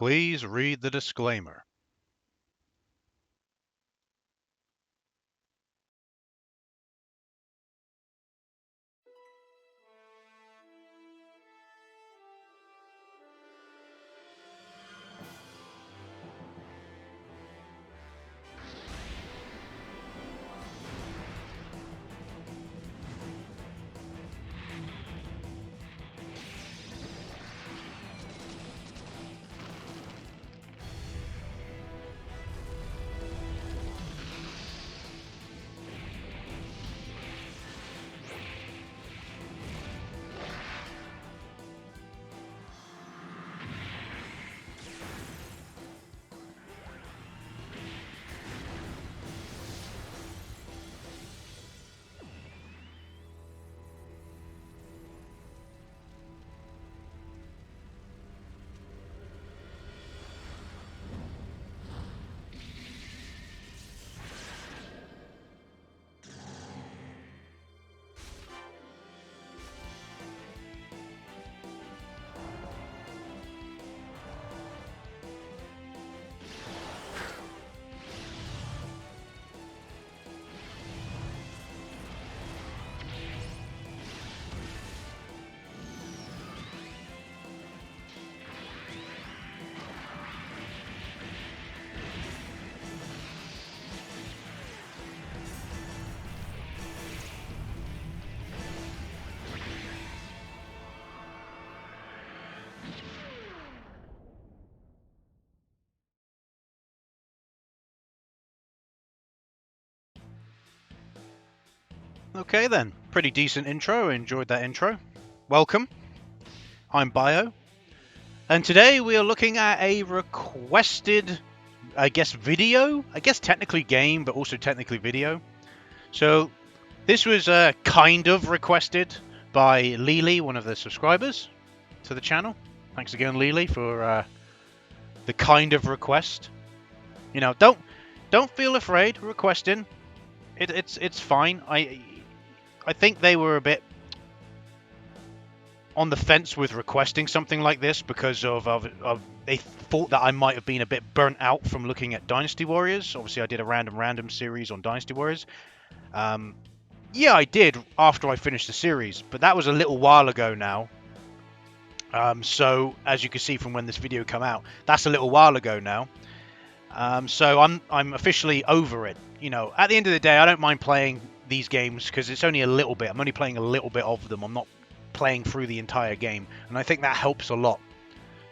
Please read the disclaimer. Okay then, pretty decent intro. I enjoyed that intro. Welcome. I'm Bio, and today we are looking at a requested, video. I guess technically game, but also technically video. So this was kind of requested by Lily, one of the subscribers to the channel. Thanks again, Lily, for the kind of request. You know, don't feel afraid requesting. It's fine. I think they were a bit on the fence with requesting something like this because of they thought that I might have been a bit burnt out from looking at Dynasty Warriors. Obviously, I did a random series on Dynasty Warriors. Yeah, I did after I finished the series, but that was a little while ago now. So as you can see from when this video come out, that's a little while ago now. So I'm officially over it. You know, at the end of the day, I don't mind playing these games because it's only a little bit. I'm only playing a little bit of them. I'm not playing through the entire game, and I think that helps a lot.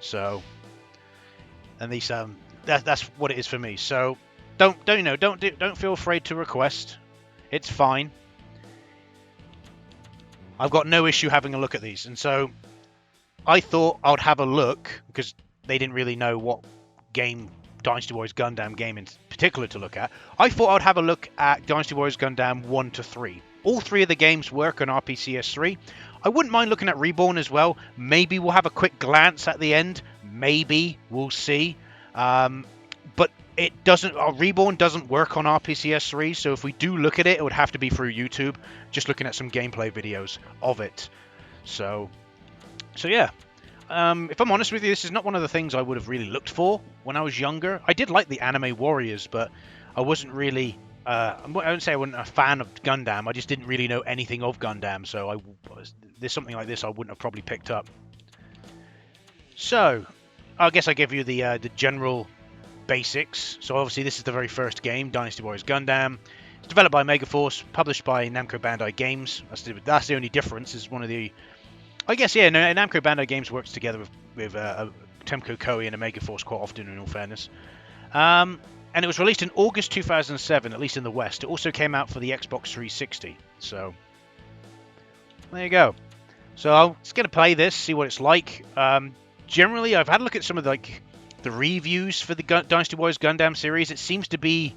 So, and these that's what it is for me. So don't feel afraid to request. It's fine. I've got no issue having a look at these, and so I thought I would have a look because they didn't really know what game Dynasty Warriors Gundam game in particular to look at. I thought I would have a look at Dynasty Warriors Gundam 1 to 3. All three of the games work on RPCS3. I wouldn't mind looking at Reborn as well. Maybe we'll have a quick glance at the end. Maybe we'll see. But it doesn't. Reborn doesn't work on RPCS3. So if we do look at it, it would have to be through YouTube. Just looking at some gameplay videos of it. So yeah. If I'm honest with you, this is not one of the things I would have really looked for when I was younger. I did like the anime Warriors, but I wasn't really... I wouldn't say I wasn't a fan of Gundam. I just didn't really know anything of Gundam, so there's something like this I wouldn't have probably picked up. So, I guess I give you the general basics. So obviously this is the very first game, Dynasty Warriors Gundam. It's developed by Megaforce, published by Namco Bandai Games. That's the only difference. It's one of the... I guess, yeah, no, Namco Bandai Games works together with Temco Koei and Megaforce quite often, in all fairness. And it was released in August 2007, at least in the West. It also came out for the Xbox 360. So, there you go. So, I'm just going to play this, see what it's like. Generally, I've had a look at some of the reviews for the Dynasty Warriors Gundam series. It seems to be...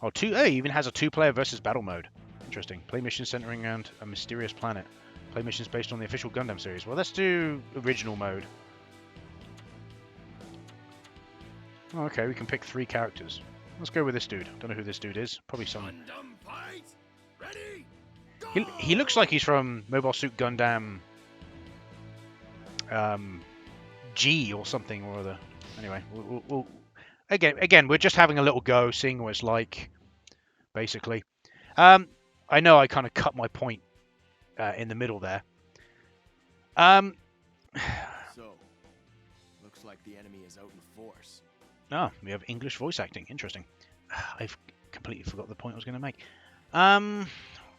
Oh, it even has a two-player versus battle mode. Interesting. Play missions centering around a mysterious planet. Play missions based on the official Gundam series. Well, let's do original mode. Oh, okay, we can pick 3 characters. Let's go with this dude. Don't know who this dude is. Probably some... He looks like he's from Mobile Suit Gundam G or something or other. Anyway, again, we're just having a little go, seeing what it's like, basically. I know I kind of cut my point in the middle there. So, looks like the enemy is out in force. Oh, we have English voice acting. Interesting. I've completely forgot the point I was going to make.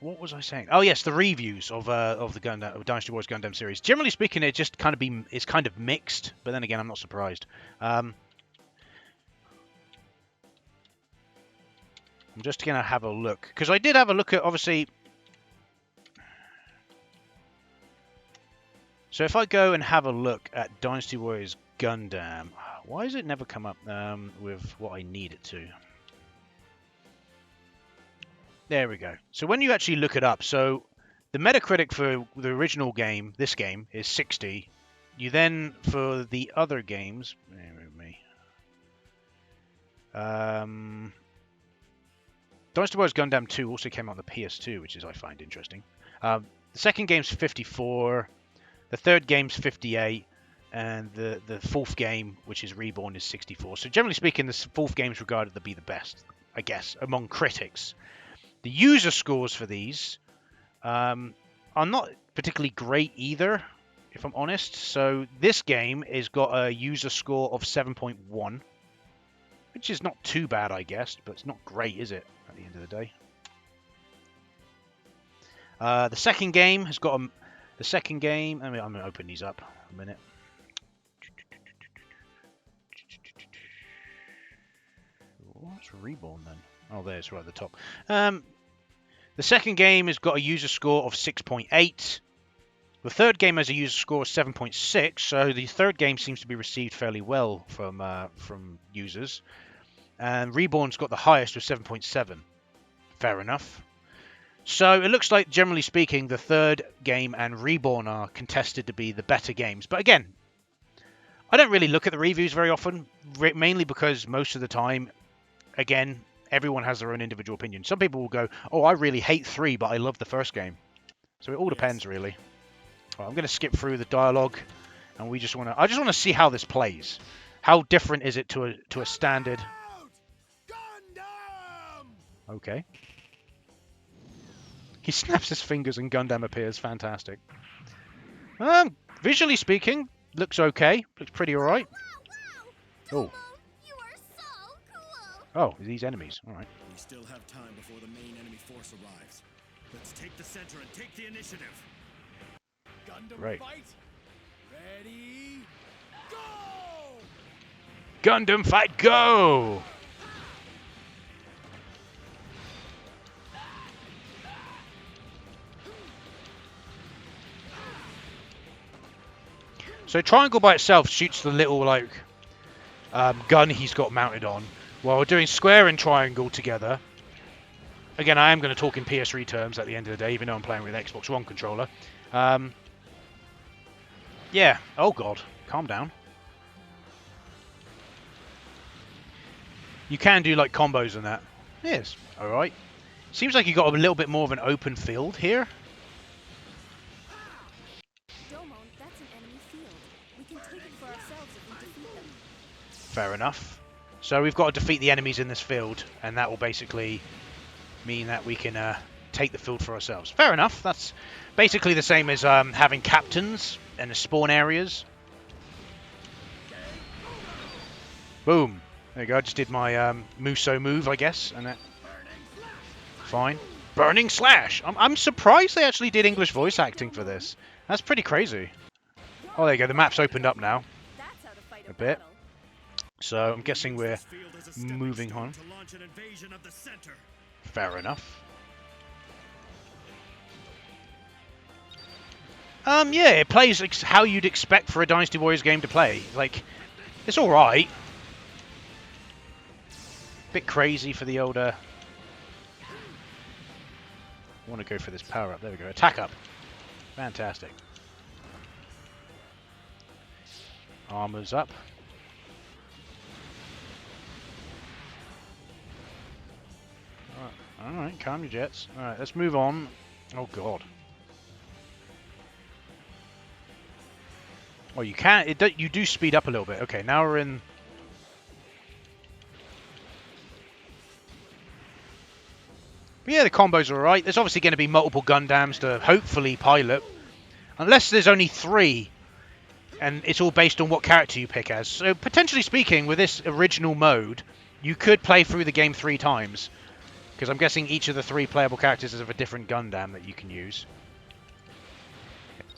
What was I saying? Oh yes, the reviews of the Gundam, of Dynasty Warriors Gundam series. Generally speaking, it's kind of mixed, but then again, I'm not surprised. I'm just gonna have a look because I did have a look at obviously. So if I go and have a look at Dynasty Warriors Gundam, why does it never come up with what I need it to? There we go. So when you actually look it up, so the Metacritic for the original game, this game, is 60. You then, for the other games, bear with me. Dynasty Warriors Gundam 2 also came out on the PS2, which is I find interesting. The second game's 54, the third game's 58, and the fourth game, which is Reborn, is 64. So generally speaking, the fourth game is regarded to be the best, I guess, among critics. The user scores for these are not particularly great either, if I'm honest. So this game has got a user score of 7.1, which is not too bad, I guess, but it's not great, is it, at the end of the day? The second game has got a... The second game... I'm going to open these up a minute. What's Reborn, then? Oh, there's right at the top. The second game has got a user score of 6.8. The third game has a user score of 7.6, so the third game seems to be received fairly well from users. And Reborn's got the highest with 7.7. Fair enough. So it looks like, generally speaking, the third game and Reborn are contested to be the better games. But again, I don't really look at the reviews very often, mainly because most of the time, again, everyone has their own individual opinion. Some people will go, oh, I really hate 3, but I love the first game. So it all depends, really. Right, I'm going to skip through the dialogue, and I just want to see how this plays. How different is it to a standard? Gundam! Okay. He snaps his fingers and Gundam appears. Fantastic. Visually speaking, looks okay. Looks pretty alright. Oh. Oh, these enemies. All right. We still have time before the main enemy force arrives. Let's take the center and take the initiative. Gundam right. Fight. Ready? Go! Gundam fight, go! So triangle by itself shoots the little like gun he's got mounted on. While we're doing square and triangle together. Again, I am going to talk in PS3 terms at the end of the day, even though I'm playing with an Xbox One controller. Yeah. Oh god, calm down. You can do like combos and that. Yes. All right. Seems like you got a little bit more of an open field here. Fair enough. So we've got to defeat the enemies in this field, and that will basically mean that we can take the field for ourselves. Fair enough. That's basically the same as having captains and the spawn areas. Boom. There you go. I just did my Muso move, I guess, and that. Fine. Burning Slash. I'm surprised they actually did English voice acting for this. That's pretty crazy. Oh, there you go. The map's opened up now. A bit. So I'm guessing we're moving on. Fair enough. Yeah, it plays how you'd expect for a Dynasty Warriors game to play. Like, it's all right. Bit crazy for the older. I want to go for this power up. There we go. Attack up. Fantastic. Armor's up. Alright, calm your jets. Alright, let's move on. Oh god. Oh, you can. You do speed up a little bit. Okay, now we're in. But yeah, the combos are alright. There's obviously going to be multiple Gundams to hopefully pilot. Unless there's only 3. And it's all based on what character you pick as. So, potentially speaking, with this original mode, you could play through the game 3 times. Because I'm guessing each of the 3 playable characters is of a different Gundam that you can use.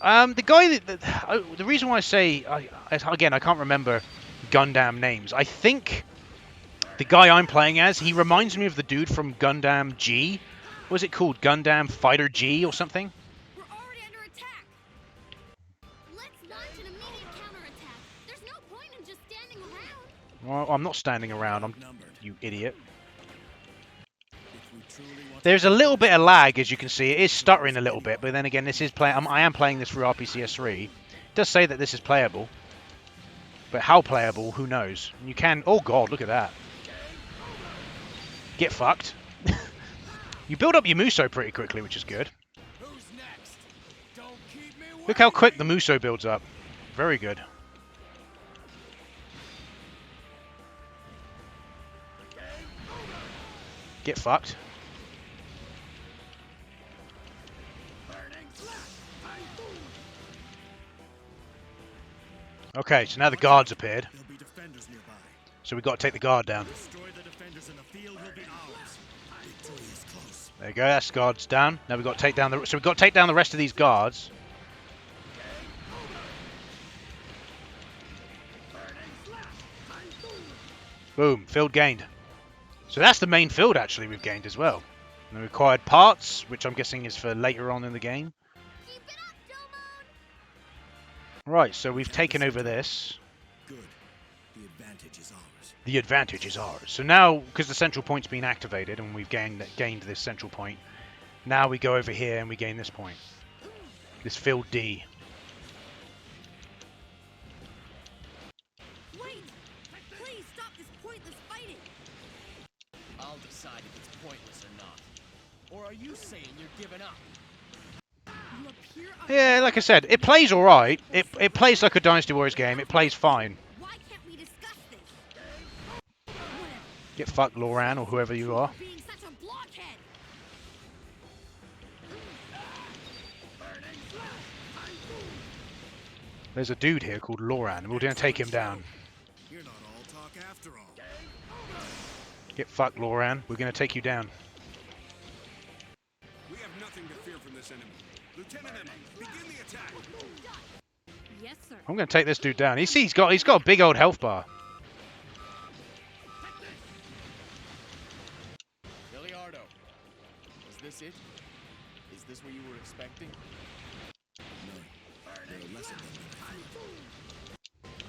The guy the reason why I say... again, I can't remember Gundam names. I think the guy I'm playing as, he reminds me of the dude from Gundam G. What was it called? Gundam Fighter G or something? We're already under attack. Let's launch an immediate counterattack. There's no point in just standing around. Well, I'm not standing around. You idiot. If we truly want There's a little bit of lag, as you can see. It is stuttering a little bit, but then again, this is I am playing this through RPCS3. It does say that this is playable, but how playable, who knows? You can... Oh god, look at that. Get fucked. You build up your Muso pretty quickly, which is good. who's next? Don't keep me Look how quick the Muso builds up. Very good. Get fucked. Okay, so now the guards appeared. There'll be defenders nearby. So we've got to take the guard down. Destroy the defenders in the field will be ours. Victory is close. There you go, that's guards down. Now we've got to take down the... So we've got to take down the rest of these guards. Boom, field gained. So that's the main field, actually, we've gained as well. And the required parts, which I'm guessing is for later on in the game. Keep it up, Domon. Right, so we've taken over this. Good. The advantage is ours. The advantage is ours. So now, because the central point's been activated and we've gained this central point, now we go over here and we gain this point. This field D. Wait! Please stop this pointless fighting. I'll decide if it's pointless or not. Or are you saying you're giving up? You appear Yeah, like I said, it plays alright. It plays like a Dynasty Warriors game. It plays fine. Why can't we discuss this? Whatever. Get fucked, Loran, or whoever you are. Being such a blockhead. There's a dude here called Loran, and we're going to take him down. You're not all talk after all. Get fucked, Loran. We're going to take you down. We have nothing to fear from this enemy. Lieutenant Emma, begin the attack. Yes, sir. I'm going to take this dude down. He's got a big old health bar. Iliardo, is this it? Is this what you were expecting? No, there are less of them than I thought.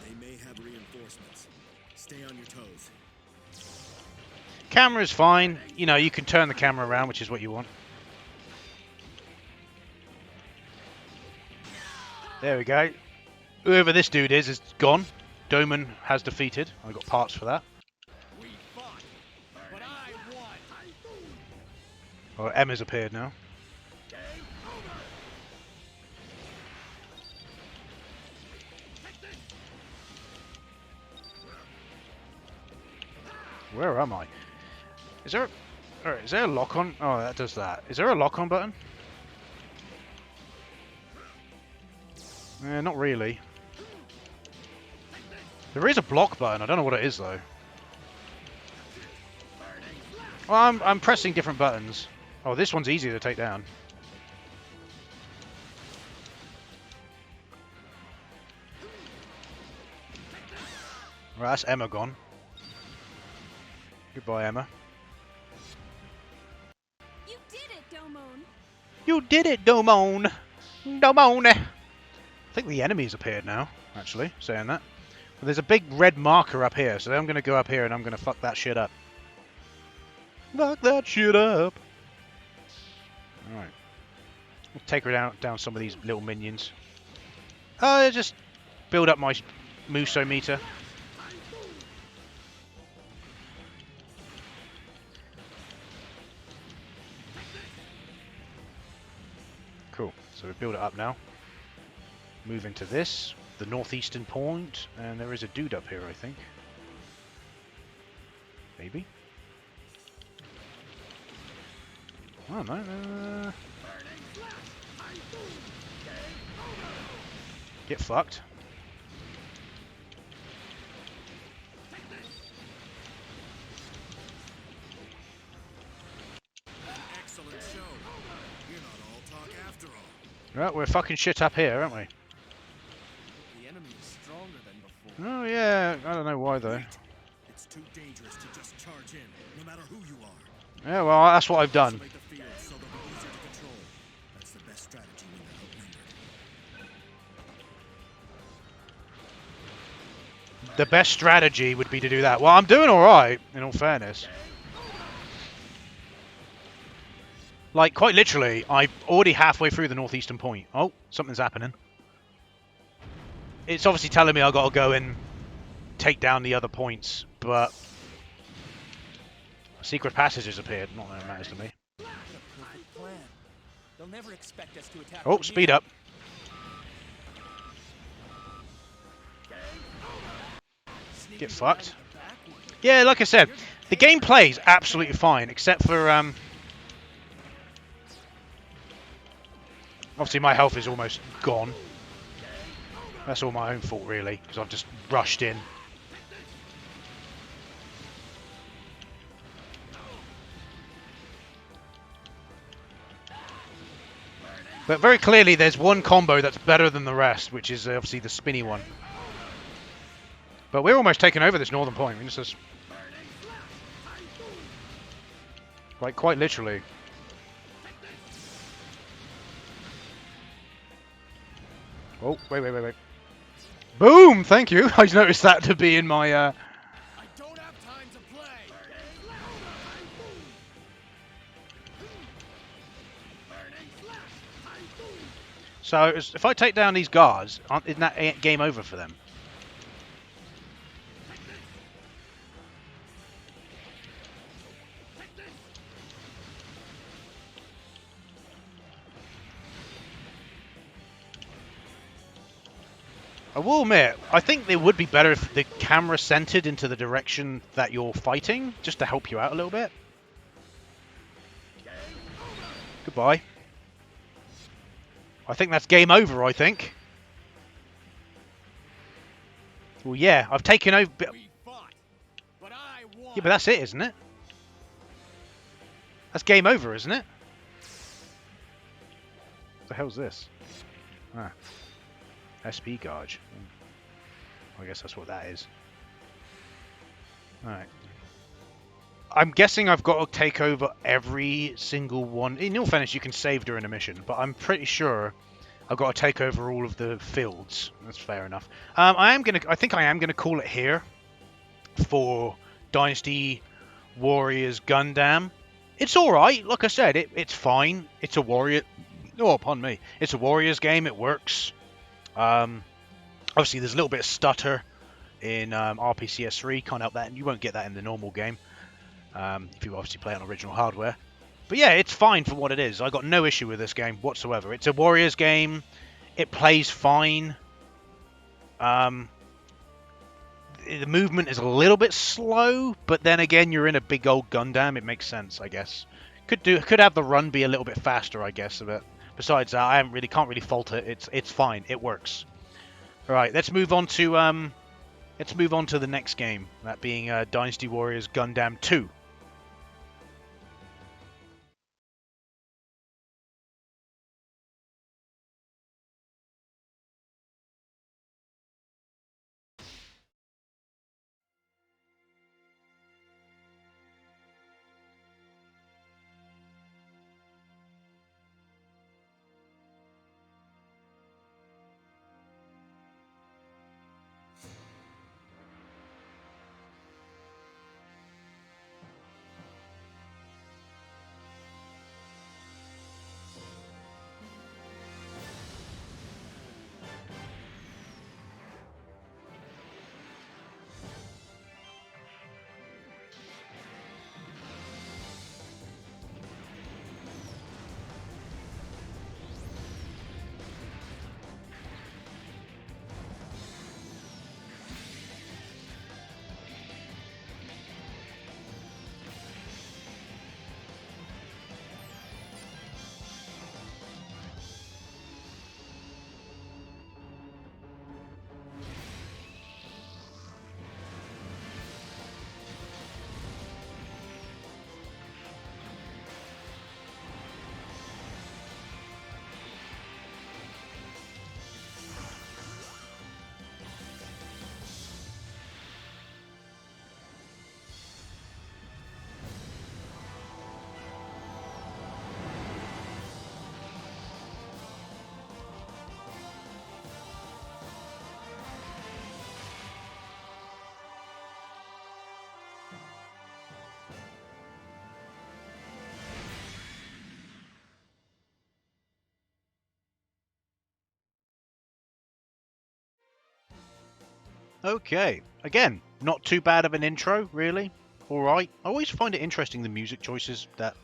They may have reinforcements. Stay on your toes. Camera's fine. You know, you can turn the camera around, which is what you want. There we go. Whoever this dude is gone. Doman has defeated. I got parts for that. We fought, but I won. Oh, Emma's appeared now. Where am I? Is there a lock on? Oh, that does that. Is there a lock on button? Not really. There is a block button. I don't know what it is though. Well, I'm pressing different buttons. Oh, this one's easier to take down. Right, that's Emma gone. Goodbye, Emma. You did it, Domon. You did it, Domon! Domon! I think the enemy's appeared now, actually, saying that. But there's a big red marker up here, so I'm going to go up here and I'm going to fuck that shit up. Fuck that shit up! Alright. We'll take her down some of these little minions. Just build up my Muso meter. Cool. So we build it up now. Move into this. the northeastern point, and there is a dude up here, I think. Maybe. Oh no. Get fucked. Excellent show. You're not all talk after all. Right, we're fucking shit up here, aren't we? The enemy is stronger than before. Oh yeah, I don't know why though. Wait. It's too dangerous to just charge in, no matter who you are. Yeah, well, that's what I've done. Isolate the field so they'll be easier to control. That's the best strategy when they're outnumbered. The best strategy would be to do that. Well, I'm doing alright, in all fairness. Like, quite literally, I'm already halfway through the northeastern point. Oh, something's happening. It's obviously telling me I've got to go and take down the other points, but a secret passage has appeared. Not that it matters to me. What a perfect plan. They'll never expect us to attack. Oh, from speed here. up. Sneaking Get behind fucked. the back would- Yeah, like I said, the game plays absolutely fine, except for, obviously my health is almost gone. That's all my own fault, really, because I've just rushed in. But very clearly there's one combo that's better than the rest, which is obviously the spinny one. But we're almost taking over this northern point. I mean, this is like quite literally. Oh, wait. Boom! Thank you. I noticed that to be in my I don't have time to play. So if I take down these guards, isn't that game over for them? I will admit, I think it would be better if the camera centered into the direction that you're fighting, just to help you out a little bit. Goodbye. I think that's game over, I think. Well, yeah, I've taken over... We fought, but I won. Yeah, but that's it, isn't it? That's game over, isn't it? What the hell's this? Ah. SP Gauge. I guess that's what that is. Alright. I'm guessing I've got to take over every single one. In all fairness, you can save during a mission, but I'm pretty sure I've got to take over all of the fields. That's fair enough. I think I am gonna call it here for Dynasty Warriors Gundam. It's all right. Like I said, it's fine. It's a warrior. Oh, pardon me. It's a Warriors game. It works. Obviously, there's a little bit of stutter in RPCS3. Can't help that, and you won't get that in the normal game if you obviously play on original hardware. But yeah, it's fine for what it is. I got no issue with this game whatsoever. It's a Warriors game. It plays fine. The movement is a little bit slow, but then again, you're in a big old Gundam. It makes sense, I guess. Could have the run be a little bit faster, I guess. But besides that, can't really fault it. It's fine. It works. All right, let's move on to the next game. That being Dynasty Warriors Gundam 2. Okay, again, not too bad of an intro, really. Alright. I always find it interesting, the music choices that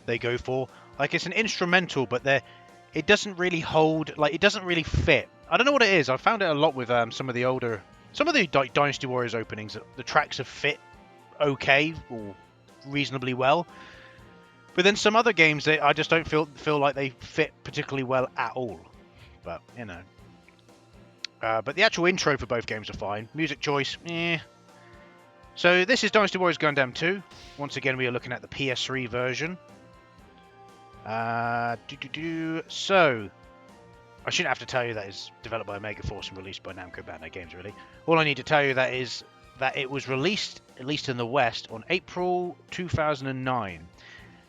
they go for. Like, it's an instrumental, but it doesn't really hold, like, it doesn't really fit. I don't know what it is. I found it a lot with some of the Dynasty Warriors openings. The tracks have fit okay, or reasonably well. But then some other games, I just don't feel like they fit particularly well at all. But, you know. But the actual intro for both games are fine. Music choice, eh. So this is Dynasty Warriors Gundam 2. Once again, we are looking at the PS3 version. So, I shouldn't have to tell you that it's developed by Omega Force and released by Namco Bandai Games, really. All I need to tell you that is that it was released, at least in the West, on April 2009.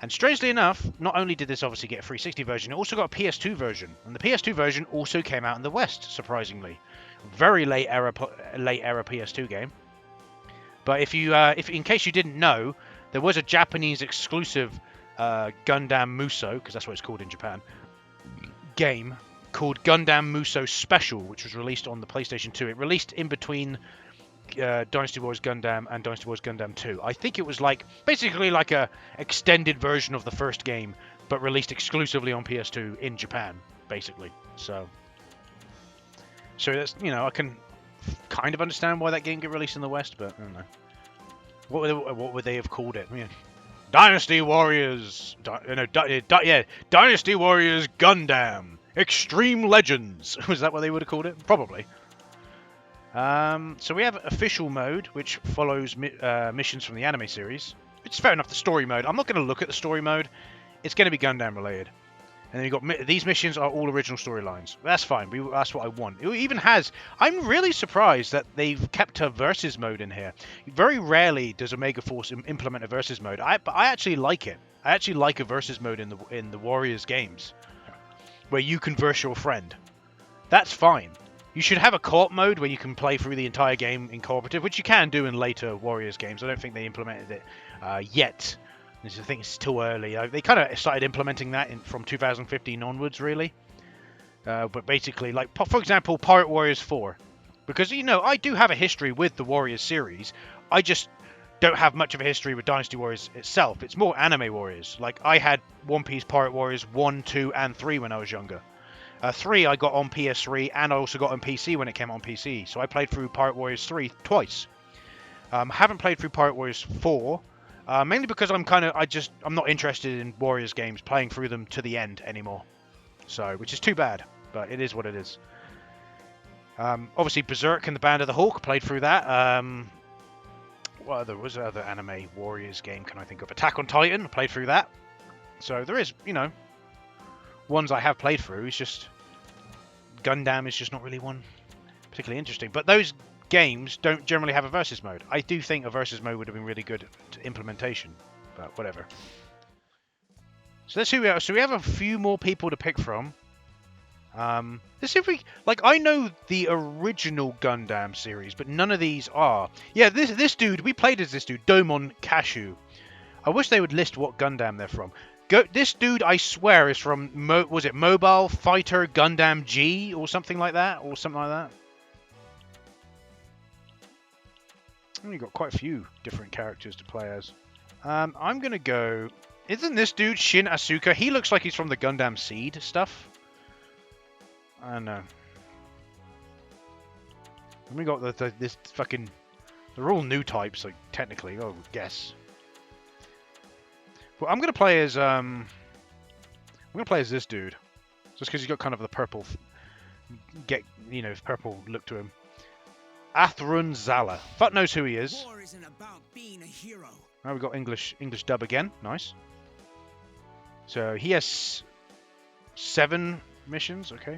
And strangely enough, not only did this obviously get a 360 version, it also got a PS2 version. And the PS2 version also came out in the West, surprisingly. Very late era PS2 game. But if in case you didn't know, there was a Japanese exclusive Gundam Muso, because that's what it's called in Japan, game called Gundam Muso Special, which was released on the PlayStation 2. It released in between Dynasty Warriors Gundam and Dynasty Warriors Gundam 2. I think it was basically like a extended version of the first game, but released exclusively on PS2 in Japan, basically. So that's, I can kind of understand why that game got released in the West, but I don't know. What would they have called it? Yeah. Dynasty Warriors, Dynasty Warriors Gundam Extreme Legends. Was that what they would have called it? Probably. So we have official mode, which follows missions from the anime series. It's fair enough, the story mode. I'm not going to look at the story mode. It's going to be Gundam related. And then you've got these missions are all original storylines. That's fine. That's what I want. It even has... I'm really surprised that they've kept a versus mode in here. Very rarely does Omega Force implement a versus mode. But I actually like it. I actually like a versus mode in the Warriors games, where you can verse your friend. That's fine. You should have a co-op mode where you can play through the entire game in cooperative, which you can do in later Warriors games. I don't think they implemented it yet. I think it's too early. They kind of started implementing that from 2015 onwards, really. But basically, like, for example, Pirate Warriors 4. Because, I do have a history with the Warriors series. I just don't have much of a history with Dynasty Warriors itself. It's more anime Warriors. Like, I had One Piece Pirate Warriors 1, 2, and 3 when I was younger. 3 I got on PS3, and I also got on PC when it came on PC. So I played through Pirate Warriors 3 twice. Haven't played through Pirate Warriors 4. Mainly because I'm not interested in Warriors games, playing through them to the end anymore. So, which is too bad, but it is what it is. Obviously, Berserk and the Band of the Hawk, played through that. What other anime Warriors game can I think of? Attack on Titan, played through that. So there is, ones I have played through. It's just Gundam is just not really one particularly interesting. But those games don't generally have a versus mode. I do think a versus mode would have been really good to implementation, but whatever. So let's see. So we have a few more people to pick from. Let's see if we I know the original Gundam series, but none of these are. Yeah, this dude we played as this dude, Domon Kashu. I wish they would list what Gundam they're from. This dude, I swear, is from was it Mobile Fighter Gundam G or something like that, We've got quite a few different characters to play as. I'm going to go... Isn't this dude Shin Asuka? He looks like he's from the Gundam Seed stuff. I don't know. And we got this fucking... They're all new types, like, technically. Oh, guess. Well, I'm going to play as... I'm going to play as this dude. Just because he's got kind of the purple... purple look to him. Athrun Zala. Fuck knows who he is. War isn't about being a hero. Now we've got English dub again. Nice. So he has 7 missions. Okay.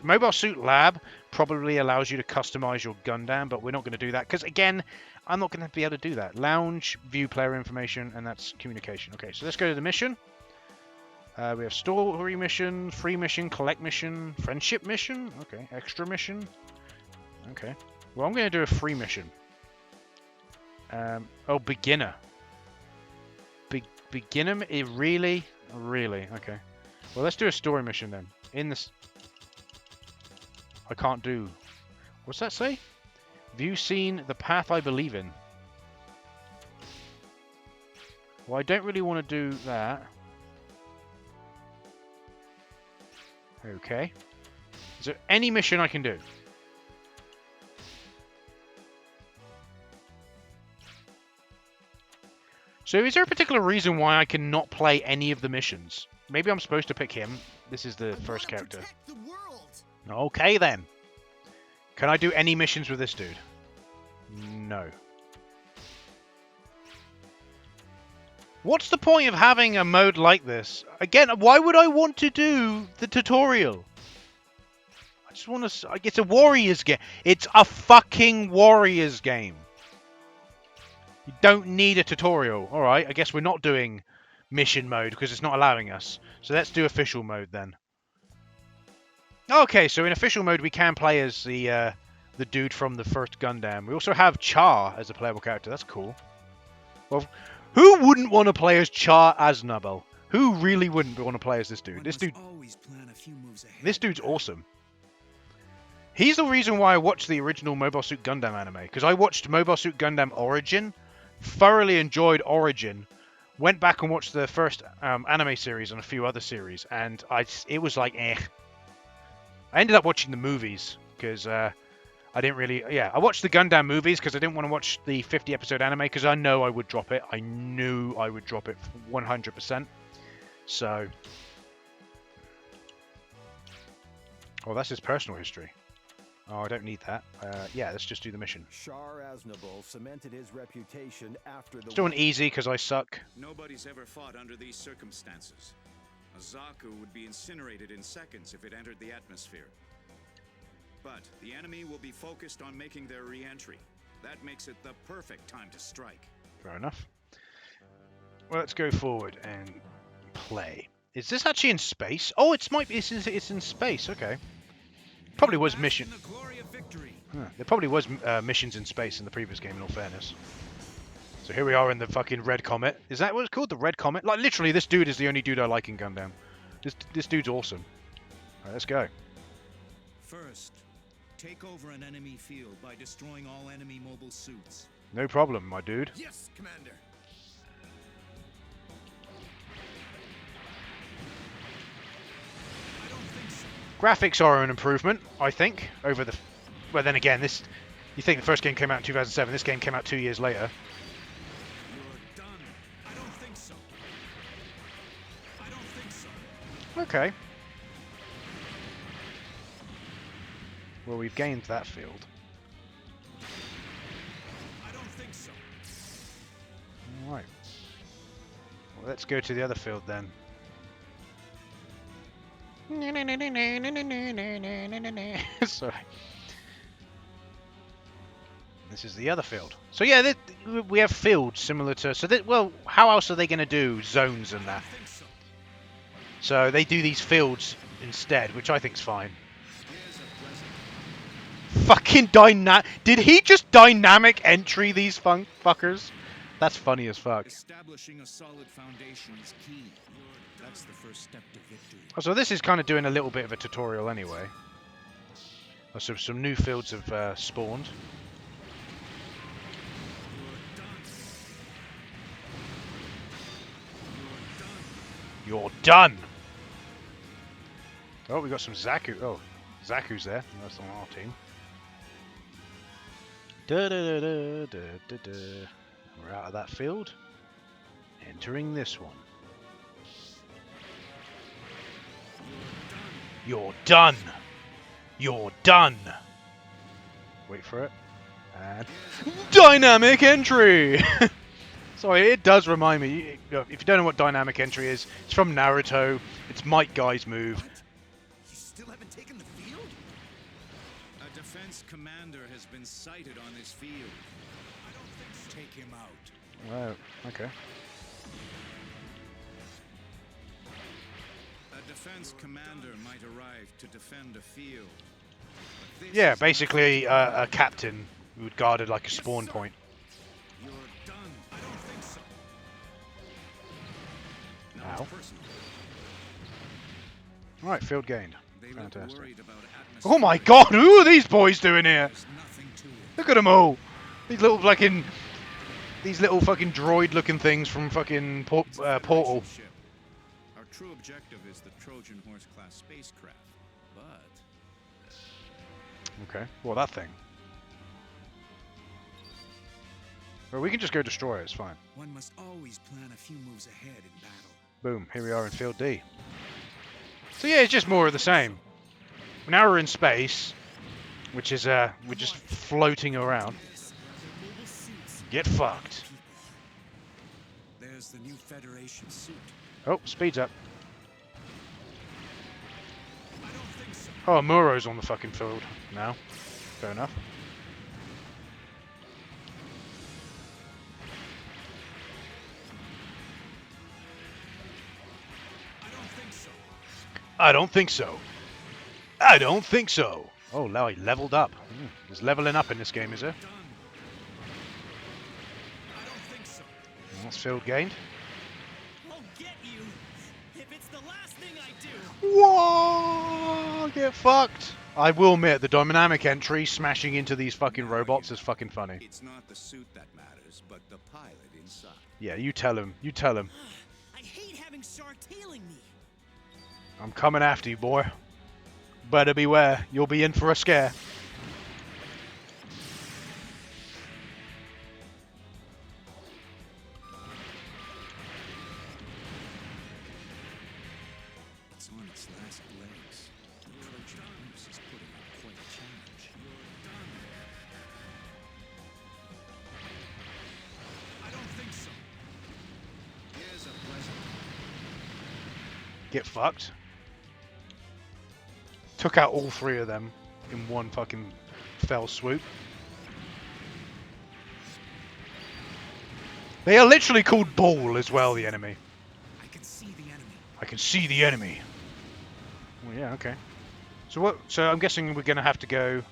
Mobile Suit Lab probably allows you to customize your Gundam, but we're not going to do that because, again, I'm not going to be able to do that. Lounge, view player information, and that's communication. Okay, so let's go to the mission. We have story mission, free mission, collect mission, friendship mission. Okay, extra mission. Okay. Well, I'm going to do a free mission. Beginner. Beginner? Really? Really? Okay. Well, let's do a story mission then. I can't do... What's that say? Have you seen The Path I Believe In? Well, I don't really want to do that. Okay. Is there any mission I can do? So is there a particular reason why I cannot play any of the missions? Maybe I'm supposed to pick him. This is the first character. Protect the world. Okay then. Can I do any missions with this dude? No. What's the point of having a mode like this? Again, why would I want to do the tutorial? I just want to... It's a Warriors game. It's a fucking Warriors game. You don't need a tutorial. Alright, I guess we're not doing mission mode because it's not allowing us. So let's do official mode then. Okay, so in official mode we can play as the dude from the first Gundam. We also have Char as a playable character. That's cool. Well, who wouldn't want to play as Char Aznable? Who really wouldn't want to play as this dude? This dude, Always plan a few moves ahead. this dude's awesome. He's the reason why I watched the original Mobile Suit Gundam anime, because I watched Mobile Suit Gundam Origin, thoroughly enjoyed Origin, went back and watched the first anime series and a few other series, and it was like eh. I ended up watching the movies because I didn't really... Yeah, I watched the Gundam movies because I didn't want to watch the 50-episode anime because I know I would drop it. I knew I would drop it 100%. So... Oh, that's his personal history. Oh, I don't need that. Yeah, let's just do the mission. Shar Aznable cemented his reputation after the Let's do an easy because I suck. Nobody's ever fought under these circumstances. A Zaku would be incinerated in seconds if it entered the atmosphere. But the enemy will be focused on making their re-entry. That makes it the perfect time to strike. Fair enough. Well, let's go forward and play. Is this actually in space? Oh, it's in space. Okay. Probably was mission. The glory of victory. There probably was missions in space in the previous game, in all fairness. So here we are in the fucking Red Comet. Is that what it's called? The Red Comet? Like, literally, this dude is the only dude I like in Gundam. This dude's awesome. Alright, let's go. First, take over an enemy field by destroying all enemy mobile suits. No problem, my dude. Yes, Commander. I don't think so. Graphics are an improvement, I think, over the... Well, then again, this... You think the first game came out in 2007, this game came out 2 years later. You're done. I don't think so. I don't think so. Okay. Well, we've gained that field. I don't think so. Alright. Well, let's go to the other field then. Sorry. This is the other field. So yeah, we have fields similar to... So well, how else are they going to do zones and that? I think so. So they do these fields instead, which I think's fine. Here's a present. Fucking dynamic... Did he just dynamic entry these fuckers? That's funny as fuck. Establishing a solid foundation is key. That's the first step to victory. Oh, so this is kind of doing a little bit of a tutorial anyway. Oh, so some new fields have spawned. You're done! Oh, we got some Zaku. Oh, Zaku's there. That's on our team. Da, da, da, da, da, da. We're out of that field. Entering this one. You're done! You're done! Wait for it. And... Dynamic entry! Sorry, it does remind me. If you don't know what dynamic entry is, it's from Naruto. It's Might Guy's move. What? You still haven't taken the field? A defense commander has been sighted on this field. I don't think so. Take him out. Oh, okay. A defense commander might arrive to defend a field. But this Yeah, is basically not- a captain who would guard it like a spawn sir. point. You're done. I don't think so. Now Ow. it's personal. Right, field gained. They look Fantastic. worried about Oh my atmospheric- god, who are these boys doing here? There's nothing to it. Look at them all. These little fucking droid-looking things from fucking It's a Portal. Federation ship. Our true objective is the Trojan Horse-class spacecraft, but Okay. Well, that thing. Well, we can just go destroy it. It's fine. One must always plan a few moves ahead in battle. Boom. Here we are in Field D. So yeah, it's just more of the same. Now we're in space, which is we're just floating around. Get fucked. There's the new Federation suit. Oh, speeds up. I don't think so. Oh, Muro's on the fucking field now. Fair enough. I don't think so. I don't think so. I don't think so. Oh, now he leveled up. There's leveling up in this game, is there? Done. I don't think so. That's field gained. I'll get you if it's the last thing I do. Whoa! Get fucked. I will admit, the dynamic entry smashing into these fucking robots is fucking funny. it's not the suit that matters, but the pilot inside. Yeah, you tell him. You tell him. I hate having Char tailing me. I'm coming after you, boy. Better beware. You'll be in for a scare. It's on its last legs. The Trojan Horse is putting up quite a challenge. I don't think so. Here's a present. Get fucked. Took out all three of them in one fucking fell swoop. They are literally called Ball as well, the enemy. I can see the enemy. I can see the enemy. Well, yeah, okay. So what? So I'm guessing we're going to have to go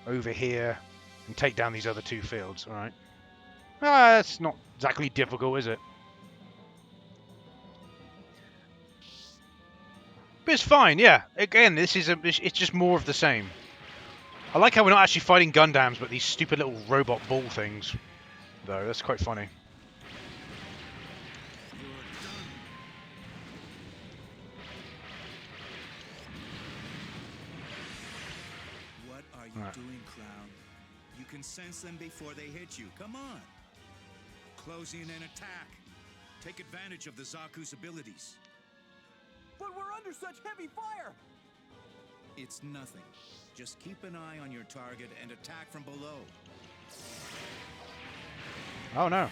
over here and take down these other two fields, all right? Ah, that's not exactly difficult, is it? But it's fine, yeah. Again, it's just more of the same. I like how we're not actually fighting Gundams, but these stupid little robot ball things. Though that's quite funny. What are you Right. doing, Crown? You can sense them before they hit you. Come on. Close in and attack. Take advantage of the Zaku's abilities. But we're under such heavy fire. It's nothing. Just keep an eye on your target and attack from below. Oh no.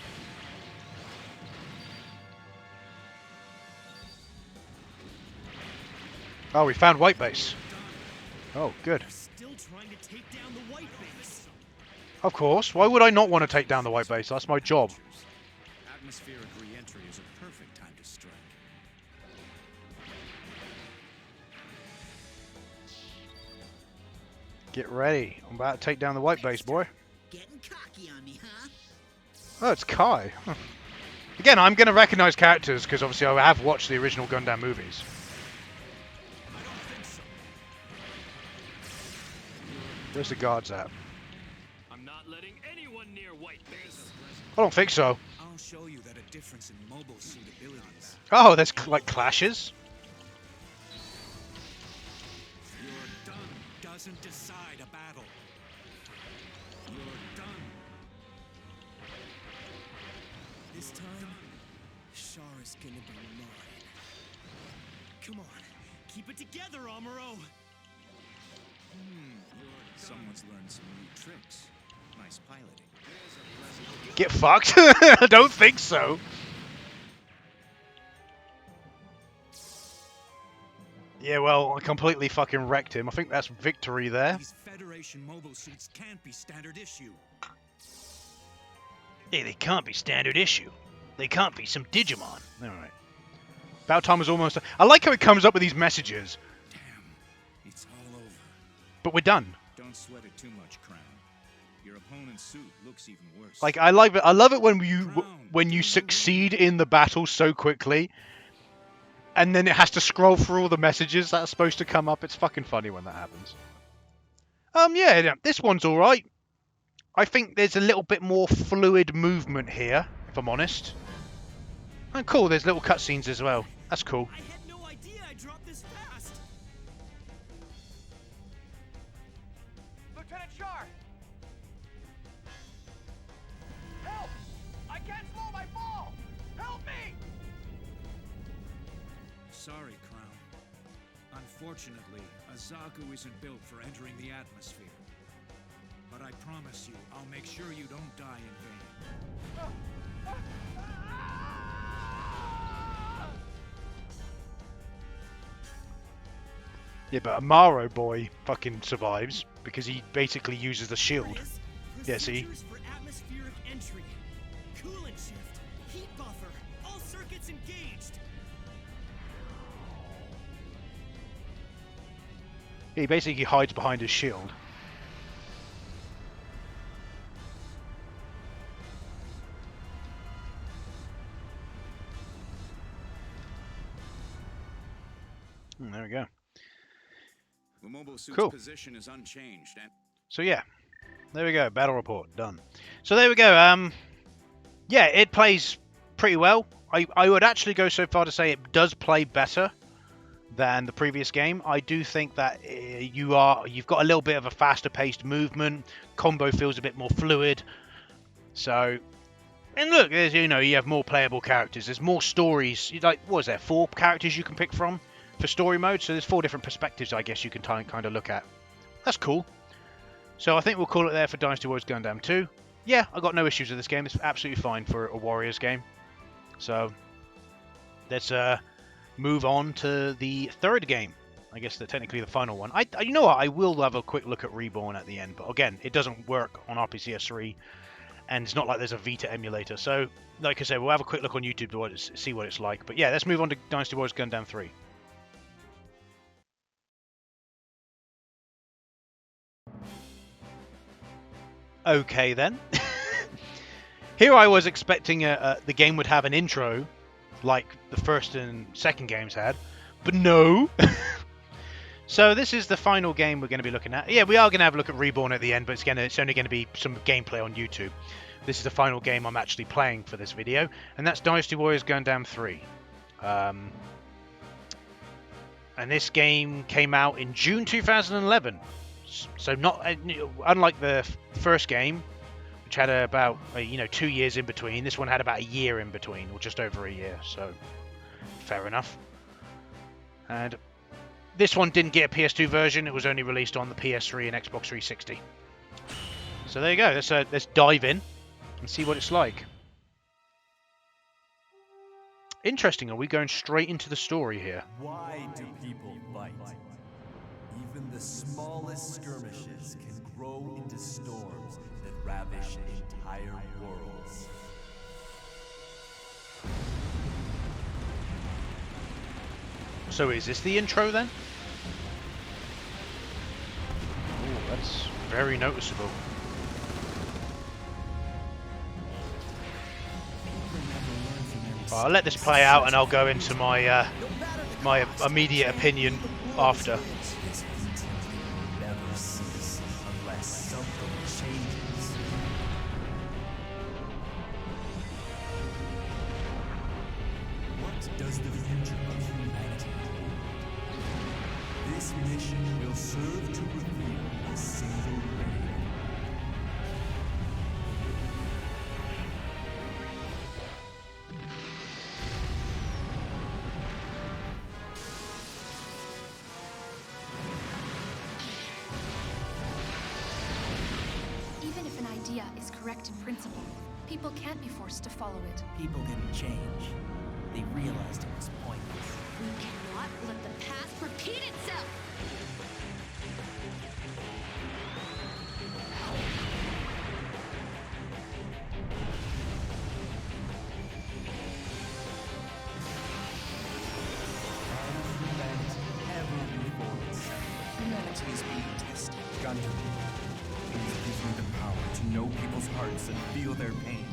Oh, we found white base. Oh, good. Still trying to take down the white base. Of course. Why would I not want to take down the white base? That's my job. Atmospheric re-entry is a perfect time to strike. Get ready. I'm about to take down the white base, boy. Getting cocky on me, huh? Oh, it's Kai. Again, I'm going to recognize characters because obviously I have watched the original Gundam movies. Where's the guards at? I'm not letting anyone near white base. I don't think so. I'll show you that a difference in mobile suit abilities. Oh, there's like clashes? Your done doesn't decide a battle. You're done. This time, Char is gonna be mine. Come on, keep it together, Amuro. Someone's learned some new tricks. Nice piloting. Get fucked? I don't think so. Yeah, well, I completely fucking wrecked him. I think that's victory there. These Federation mobile suits can't be standard issue. Yeah, they can't be standard issue. They can't be some Digimon. Alright. About time was almost... I like how it comes up with these messages. Damn, it's all over. But we're done. Don't sweat it too much, Crown. Your opponent's suit looks even worse. Like, I love it when you succeed in the battle so quickly, and then it has to scroll through all the messages that are supposed to come up. It's fucking funny when that happens. Yeah, this one's all right. I think there's a little bit more fluid movement here, if I'm honest. And cool, there's little cutscenes as well. That's cool. I had no idea I dropped this fast. Lieutenant Char! Help! I can't slow my fall! Help me! Sorry, Crown. Unfortunately, a Zaku isn't built for entering the atmosphere. But I promise you, I'll make sure you don't die in vain. Yeah, but Amaro boy fucking survives because he basically uses the shield. Yeah, see? Procedures for atmospheric entry. Coolant shift. Heat buffer. All circuits engaged. He basically hides behind his shield. There we go. The mobile suit's Cool. position is unchanged, and So yeah, there we go. Battle report done. So there we go. Yeah, it plays pretty well. I would actually go so far to say it does play better than the previous game. I do think that you've got a little bit of a faster paced movement. Combo feels a bit more fluid. So, and look, there's, you have more playable characters. There's more stories. Like, what is there? 4 characters you can pick from for story mode. So there's 4 different perspectives, I guess you can kind of look at. That's cool. So I think we'll call it there for Dynasty Warriors Gundam 2. Yeah, I got no issues with this game. It's absolutely fine for a Warriors game. So let's move on to the 3rd game. I guess technically the final one. You know what? I will have a quick look at Reborn at the end. But again, it doesn't work on RPCS3. And it's not like there's a Vita emulator. So, like I said, we'll have a quick look on YouTube to see what it's like. But yeah, let's move on to Dynasty Warriors Gundam 3. Okay then. Here I was expecting the game would have an intro like the first and second games had, but no. So this is the final game we're going to be looking at. Yeah, we are going to have a look at Reborn at the end, but it's only going to be some gameplay on YouTube. This is the final game I'm actually playing for this video, and that's Dynasty Warriors Gundam 3. And this game came out in June 2011. So not unlike the first game, which had about 2 years in between. This one had about a year in between, or just over a year. So fair enough. And this one didn't get a PS2 version. It was only released on the PS3 and Xbox 360. So there you go. Let's dive in and see what it's like. Interesting. Are we going straight into the story here? Why do people fight? Even the smallest skirmishes can grow into storms that ravish entire worlds. So is this the intro then? Oh, that's very noticeable. I'll let this play out and I'll go into my my immediate opinion after. Never cease unless something changes. What does the future of humanity hold? This mission will serve to reveal a single ray. Even if an idea is correct in principle, people can't be forced to follow it. People didn't change. They realized it was pointless. We cannot let the past repeat itself! Humanity is being tested. Gundam. Please give me the power to know people's hearts and feel their pain.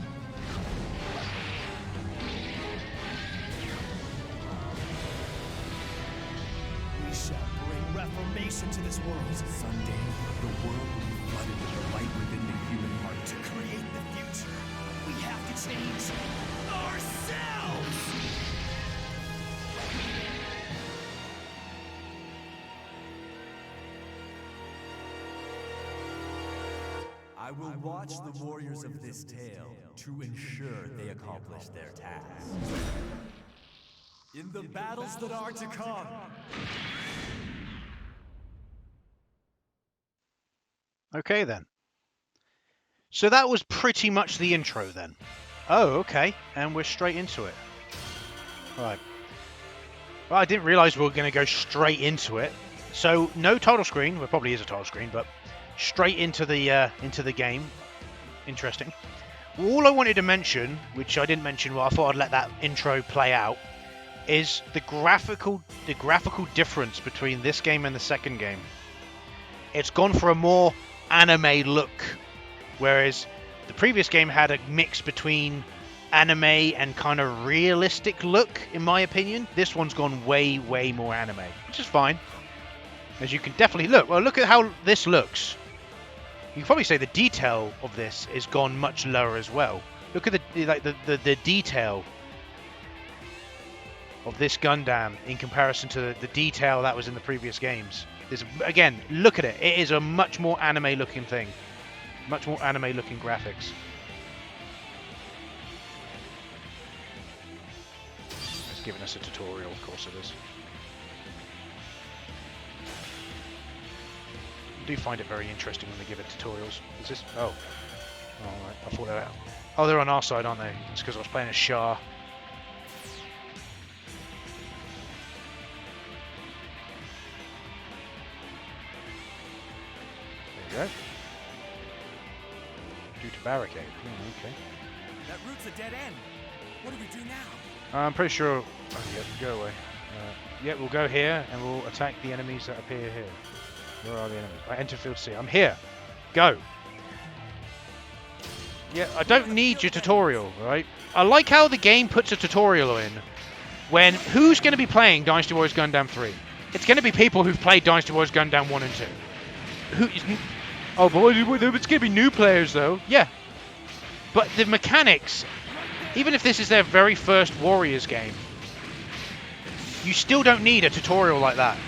We shall bring reformation to this world. Someday, the world will be flooded with the light within the human heart. To create the future, we have to change ourselves! I will watch the warriors of this tale to ensure they accomplish their task. In the battles that are to come. Okay then. So that was pretty much the intro then. Oh, okay. And we're straight into it. Right. Well, I didn't realise we were going to go straight into it. So no title screen. Well, probably is a title screen, but straight into the game. Interesting. All I wanted to mention, which I didn't mention, well, I thought I'd let that intro play out, is the graphical difference between this game and the second game. It's gone for a more anime look, whereas the previous game had a mix between anime and kind of realistic look, in my opinion. This one's gone way more anime, which is fine. As you can definitely look at how this looks. You can probably say the detail of this is gone much lower as well. Look at the detail of this Gundam in comparison to the detail that was in the previous games. Again, look at it. It is a much more anime looking thing. Much more anime looking graphics. It's giving us a tutorial, of course it is. I do find it very interesting when they give it tutorials. Is this? Oh. Oh, right. I thought they were out. Oh, they're on our side, aren't they? It's because I was playing as Shah. There you go. Due to barricade. Okay. That route's a dead end. What do we do now? I'm pretty sure. Oh, yeah, go away. Yeah, we'll go here and we'll attack the enemies that appear here. Where are the enemies? I enter field C. I'm here. Go. Yeah, I don't need your tutorial, right? I like how the game puts a tutorial in when who's going to be playing Dynasty Warriors Gundam 3? It's going to be people who've played Dynasty Warriors Gundam 1 and 2. Oh, but it's going to be new players, though. Yeah. But the mechanics, even if this is their very first Warriors game, you still don't need a tutorial like that.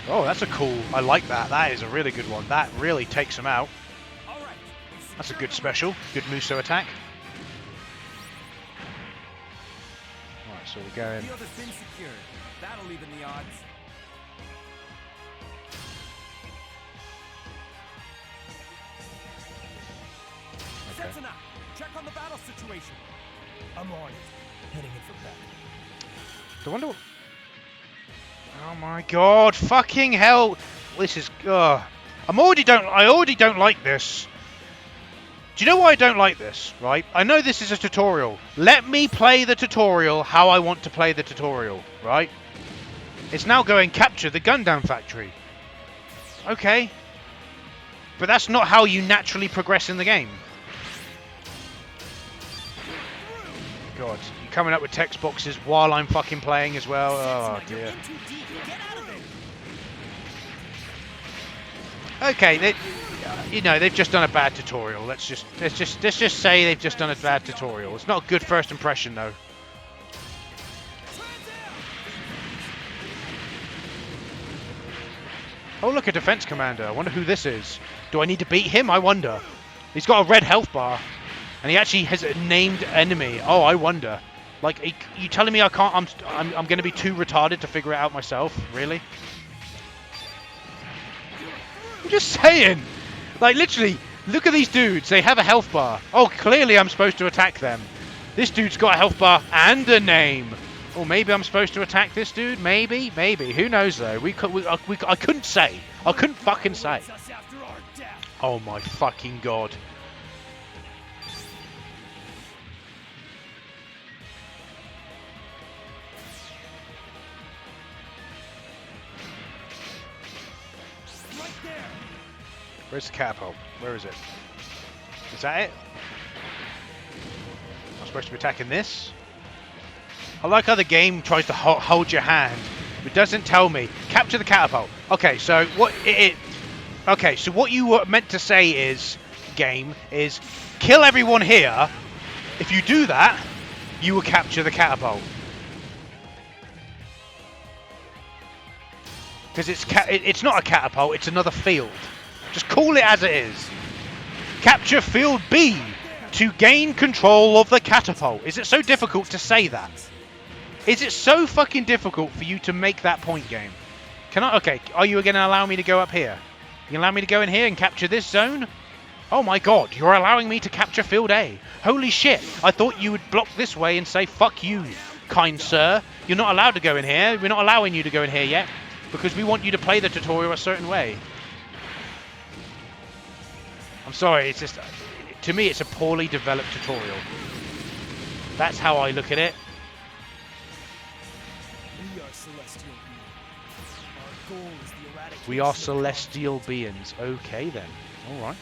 Oh, that's a cool... I like that. That is a really good one. That really takes him out. That's a good special. Good Muso attack. Alright, so we're going... Field has been secured. That'll even the odds. Okay. Setsuna, check on the battle situation. I'm on it. Heading in for back. I wonder what... Oh my god, fucking hell. This is... I already don't like this. Do you know why I don't like this, right? I know this is a tutorial. Let me play the tutorial how I want to play the tutorial, right? It's now going capture the Gundam factory. Okay. But that's not how you naturally progress in the game. God, you're coming up with text boxes while I'm fucking playing as well. Oh dear. Okay, they've just done a bad tutorial. Let's just say they've just done a bad tutorial. It's not a good first impression though. Oh look, a defense commander. I wonder who this is. Do I need to beat him? I wonder. He's got a red health bar. And he actually has a named enemy. Oh, I wonder. Like, you telling me I can't? I'm going to be too retarded to figure it out myself? Really? I'm just saying. Like, literally, look at these dudes. They have a health bar. Oh, clearly I'm supposed to attack them. This dude's got a health bar and a name. Or maybe I'm supposed to attack this dude. Maybe. Who knows though? I couldn't say. I couldn't fucking say. Oh my fucking god. Where's the catapult? Where is it? Is that it? supposed to be attacking this. I like how the game tries to hold your hand, but doesn't tell me. Capture the catapult. Okay, so what okay, so what you were meant to say is, game, is kill everyone here. If you do that, you will capture the catapult. Because it's not a catapult, it's another field. Just call it as it is. Capture field B to gain control of the catapult. Is it so difficult to say that? Is it so fucking difficult for you to make that point, game? Can I? Okay, are you going to allow me to go up here? You allow me to go in here and capture this zone? Oh my god, you're allowing me to capture field A. Holy shit, I thought you would block this way and say, fuck you, kind sir. You're not allowed to go in here. We're not allowing you to go in here yet. Because we want you to play the tutorial a certain way. I'm sorry, it's just... To me, it's a poorly developed tutorial. That's how I look at it. We are celestial beings. Our goal is the eradication. We are celestial beings. Okay, then. Alright.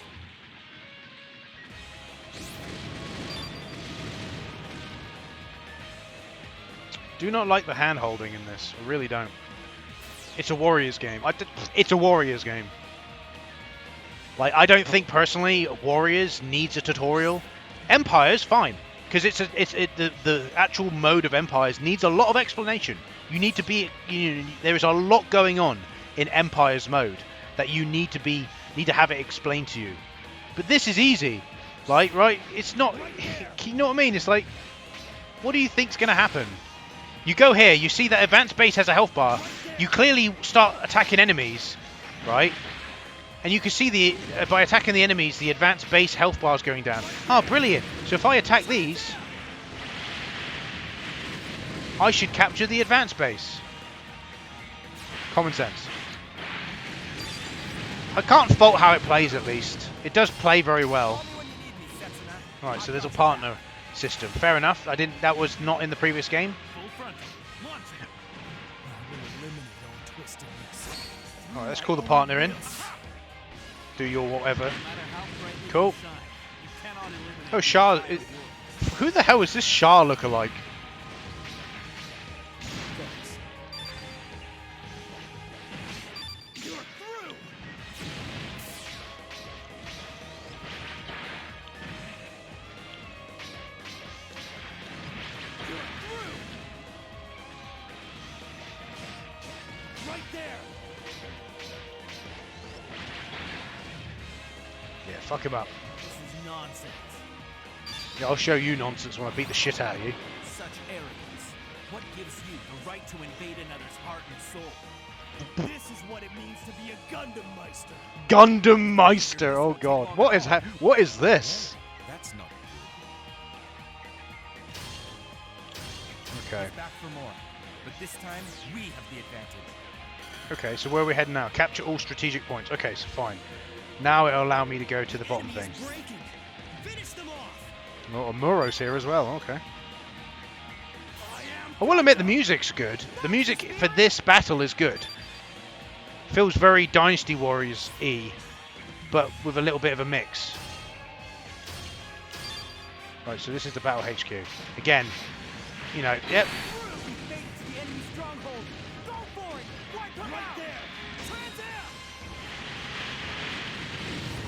Do not like the hand-holding in this. I really don't. It's a Warriors game. It's a Warriors game. Like, I don't think personally Warriors needs a tutorial. Empire's fine, because the actual mode of Empires needs a lot of explanation. You need to be there is a lot going on in Empire's mode that you need to have it explained to you. But this is easy, like, right? It's not. You know what I mean? It's like, what do you think's gonna happen? You go here, you see that advanced base has a health bar. You clearly start attacking enemies, right? And you can see by attacking the enemies, the advanced base health bar is going down. Oh, brilliant. So if I attack these, I should capture the advanced base. Common sense. I can't fault how it plays, at least. It does play very well. Alright, so there's a partner system. Fair enough. That was not in the previous game. Alright, let's call the partner in. Do your whatever. Cool. Oh, Shah. Who the hell is this Shah lookalike? Fuck him up. This is nonsense. Yeah, I'll show you nonsense when I beat the shit out of you. Such arrogance. What gives you the right to invade another's heart and soul? This is what it means to be a Gundam Meister. Gundam Meister. Oh god. What is this? That's not Okay. back for more. But this time, we have the advantage. Okay, so where are we heading now? Capture all strategic points. Okay, so fine. Now it'll allow me to go to the bottom thing. Oh, Muro's here as well. Okay. I will admit the music's good. The music for this battle is good. Feels very Dynasty Warriors E, but with a little bit of a mix. Right, so this is the battle HQ. Again, you know, yep.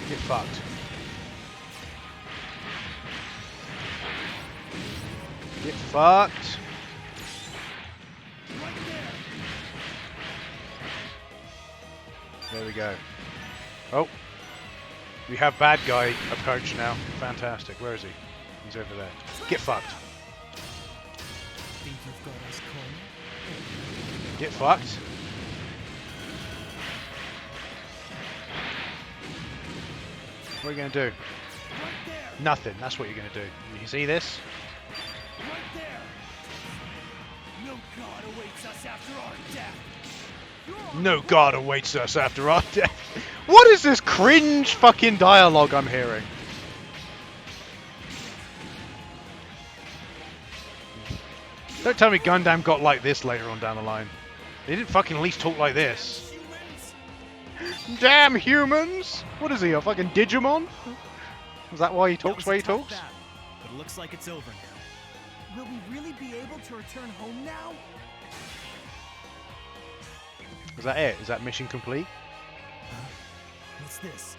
Get fucked. Get fucked. There we go. Oh. We have bad guy approach now. Fantastic. Where is he? He's over there. Get fucked. Get fucked. What are you going to do? Nothing. That's what you're going to do. You see this? No god awaits us after our death. No god awaits us after our death. What is this cringe fucking dialogue I'm hearing? Don't tell me Gundam got like this later on down the line. They didn't fucking at least talk like this. Damn humans! What is he, a fucking Digimon? Is that why he talks the way he talks? But it looks like it's over now. Will we really be able to return home now? Is that it? Is that mission complete? What's this?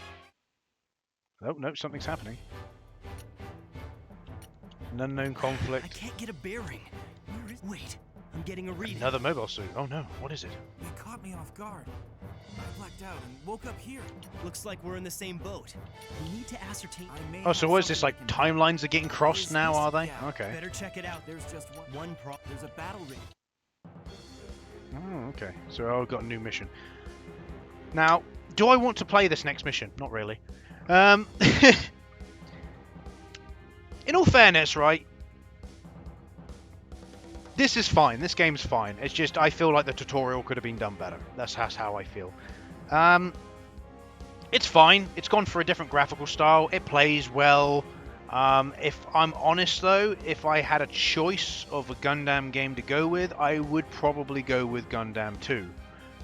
Oh, no, something's happening. An unknown I conflict. can't get a bearing. Where is... Wait, I'm getting a reading. Another mobile suit. Oh no, what is it? They caught me off guard. I blacked out and woke up here. Looks like we're in the same boat. We need to ascertain... I may Oh, so have what is this, something like, that can help. timelines are getting crossed now, are they? Yeah. Okay. Better check it out. There's just one. There's a battle ring. Oh, okay. So I've got a new mission. Now, do I want to play this next mission? Not really. In all fairness, right? This is fine. This game's fine. It's just I feel like the tutorial could have been done better. That's how I feel. It's fine. It's gone for a different graphical style. It plays well. If I'm honest though, if I had a choice of a Gundam game to go with, I would probably go with Gundam 2.